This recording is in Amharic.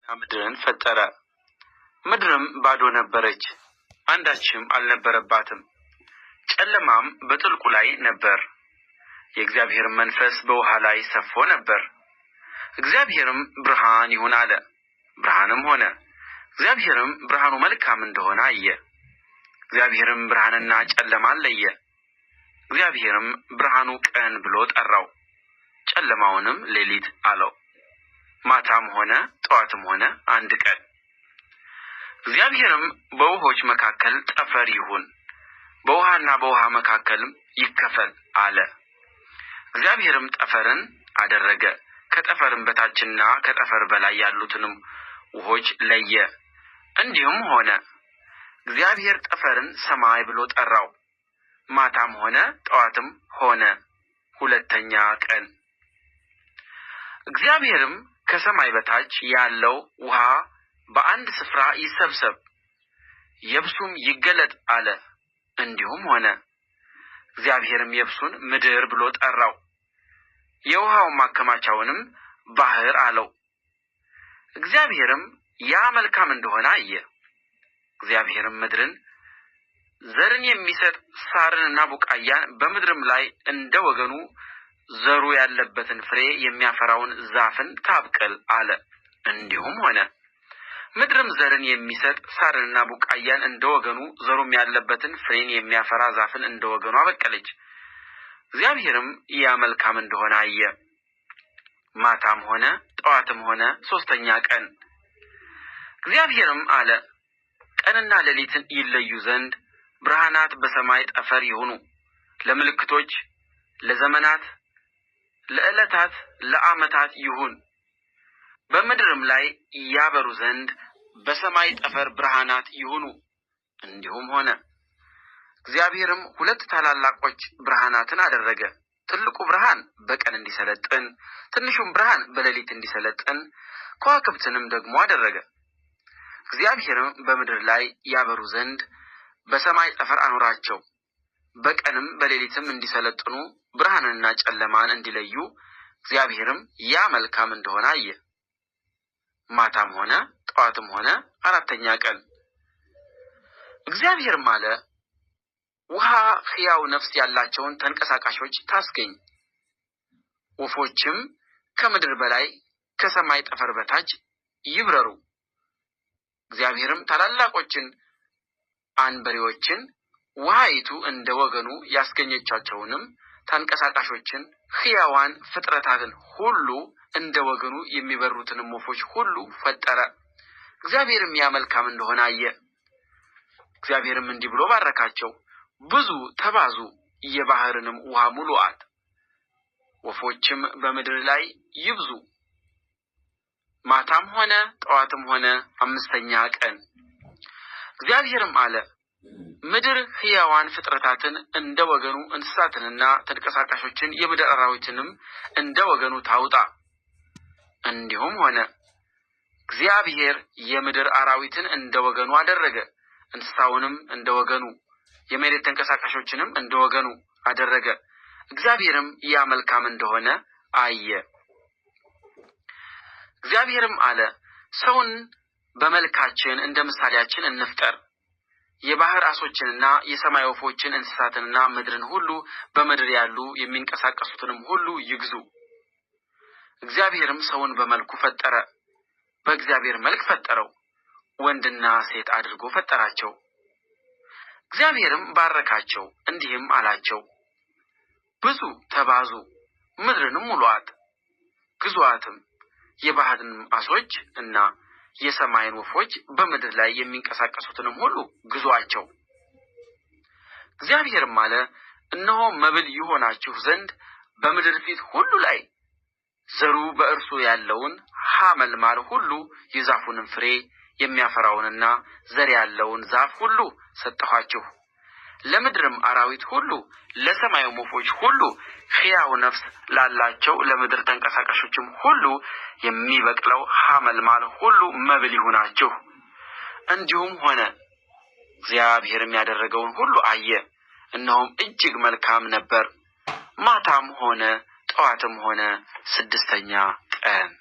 ምድርን ፈጠረ። ምድርም ባዶ ነበረች፣ አንዳችም አልነበረባትም። ጨለማም በጥልቁ ላይ ነበር። የእግዚአብሔር መንፈስ በውሃ ላይ ሰፎ ነበር። እግዚአብሔርም ብርሃን ይሁን አለ፣ ብርሃንም ሆነ። እግዚአብሔርም ብርሃኑ መልካም እንደሆነ አየ። እግዚአብሔርም ብርሃንና ጨለማን ለየ። እግዚአብሔርም ብርሃኑ ቀን ብሎ ጠራው፣ ጨለማውንም ሌሊት አለው። ማታም ሆነ ጠዋትም ሆነ አንድ ቀን። እግዚአብሔርም በውሆች መካከል ጠፈር ይሁን፣ በውሃና በውሃ መካከልም ይከፈል አለ። እግዚአብሔርም ጠፈርን አደረገ፣ ከጠፈርም በታችና ከጠፈር በላይ ያሉትንም ውሆች ለየ። እንዲሁም ሆነ። እግዚአብሔር ጠፈርን ሰማይ ብሎ ጠራው። ማታም ሆነ ጠዋትም ሆነ ሁለተኛ ቀን። እግዚአብሔርም ከሰማይ በታች ያለው ውሃ በአንድ ስፍራ ይሰብሰብ፣ የብሱም ይገለጥ አለ። እንዲሁም ሆነ። እግዚአብሔርም የብሱን ምድር ብሎ ጠራው፣ የውሃው ማከማቻውንም ባህር አለው። እግዚአብሔርም ያ መልካም እንደሆነ አየ። እግዚአብሔርም ምድርን ዘርን የሚሰጥ ሳርንና ቡቃያን በምድርም ላይ እንደ ወገኑ ዘሩ ያለበትን ፍሬ የሚያፈራውን ዛፍን ታብቅል አለ። እንዲሁም ሆነ። ምድርም ዘርን የሚሰጥ ሳርንና ቡቃያን እንደ ወገኑ ዘሩም ያለበትን ፍሬን የሚያፈራ ዛፍን እንደ ወገኑ አበቀለች። እግዚአብሔርም ያ መልካም እንደሆነ አየ። ማታም ሆነ ጠዋትም ሆነ ሶስተኛ ቀን። እግዚአብሔርም አለ፣ ቀንና ሌሊትን ይለዩ ዘንድ ብርሃናት በሰማይ ጠፈር ይሁኑ፣ ለምልክቶች፣ ለዘመናት፣ ለዕለታት፣ ለዓመታት ይሁን። በምድርም ላይ ያበሩ ዘንድ በሰማይ ጠፈር ብርሃናት ይሁኑ። እንዲሁም ሆነ። እግዚአብሔርም ሁለት ታላላቆች ብርሃናትን አደረገ፣ ትልቁ ብርሃን በቀን እንዲሰለጥን፣ ትንሹም ብርሃን በሌሊት እንዲሰለጥን፣ ከዋክብትንም ደግሞ አደረገ። እግዚአብሔርም በምድር ላይ ያበሩ ዘንድ በሰማይ ጠፈር አኖራቸው፣ በቀንም በሌሊትም እንዲሰለጥኑ፣ ብርሃንንና ጨለማን እንዲለዩ። እግዚአብሔርም ያ መልካም እንደሆነ አየ። ማታም ሆነ ጠዋትም ሆነ አራተኛ ቀን። እግዚአብሔርም አለ፣ ውሃ ሕያው ነፍስ ያላቸውን ተንቀሳቃሾች ታስገኝ፣ ወፎችም ከምድር በላይ ከሰማይ ጠፈር በታች ይብረሩ። እግዚአብሔርም ታላላቆችን አንበሪዎችን ውሃይቱ እንደ ወገኑ ያስገኘቻቸውንም ተንቀሳቃሾችን ሕያዋን ፍጥረታትን ሁሉ እንደ ወገኑ የሚበሩትንም ወፎች ሁሉ ፈጠረ። እግዚአብሔርም ያ መልካም እንደሆነ አየ። እግዚአብሔርም እንዲህ ብሎ ባረካቸው፣ ብዙ ተባዙ፣ የባህርንም ውሃ ሙሉአት፣ ወፎችም በምድር ላይ ይብዙ። ማታም ሆነ ጠዋትም ሆነ አምስተኛ ቀን። እግዚአብሔርም አለ፣ ምድር ሕያዋን ፍጥረታትን እንደ ወገኑ እንስሳትንና ተንቀሳቃሾችን የምድር አራዊትንም እንደ ወገኑ ታውጣ። እንዲሁም ሆነ። እግዚአብሔር የምድር አራዊትን እንደ ወገኑ አደረገ፣ እንስሳውንም እንደ ወገኑ፣ የመሬት ተንቀሳቃሾችንም እንደ ወገኑ አደረገ። እግዚአብሔርም ያ መልካም እንደሆነ አየ። እግዚአብሔርም አለ፣ ሰውን በመልካችን እንደ ምሳሌያችን እንፍጠር፣ የባህር ዓሦችንና የሰማይ ወፎችን እንስሳትንና ምድርን ሁሉ በምድር ያሉ የሚንቀሳቀሱትንም ሁሉ ይግዙ። እግዚአብሔርም ሰውን በመልኩ ፈጠረ፣ በእግዚአብሔር መልክ ፈጠረው፣ ወንድና ሴት አድርጎ ፈጠራቸው። እግዚአብሔርም ባረካቸው፣ እንዲህም አላቸው፣ ብዙ ተባዙ፣ ምድርንም ሙሉአት፣ ግዙአትም፣ የባህርን ዓሦች እና የሰማይን ወፎች በምድር ላይ የሚንቀሳቀሱትንም ሁሉ ግዙአቸው። እግዚአብሔርም አለ፣ እነሆ መብል ይሆናችሁ ዘንድ በምድር ፊት ሁሉ ላይ ዘሩ በእርሱ ያለውን ሐመልማል ሁሉ፣ የዛፉንም ፍሬ የሚያፈራውንና ዘር ያለውን ዛፍ ሁሉ ሰጠኋችሁ። ለምድርም አራዊት ሁሉ፣ ለሰማይም ወፎች ሁሉ፣ ሕያው ነፍስ ላላቸው ለምድር ተንቀሳቃሾችም ሁሉ የሚበቅለው ሐመልማል ሁሉ መብል ይሁናችሁ። እንዲሁም ሆነ። እግዚአብሔርም ያደረገውን ሁሉ አየ፣ እነሆም እጅግ መልካም ነበር። ማታም ሆነ ጠዋትም ሆነ ስድስተኛ ቀን።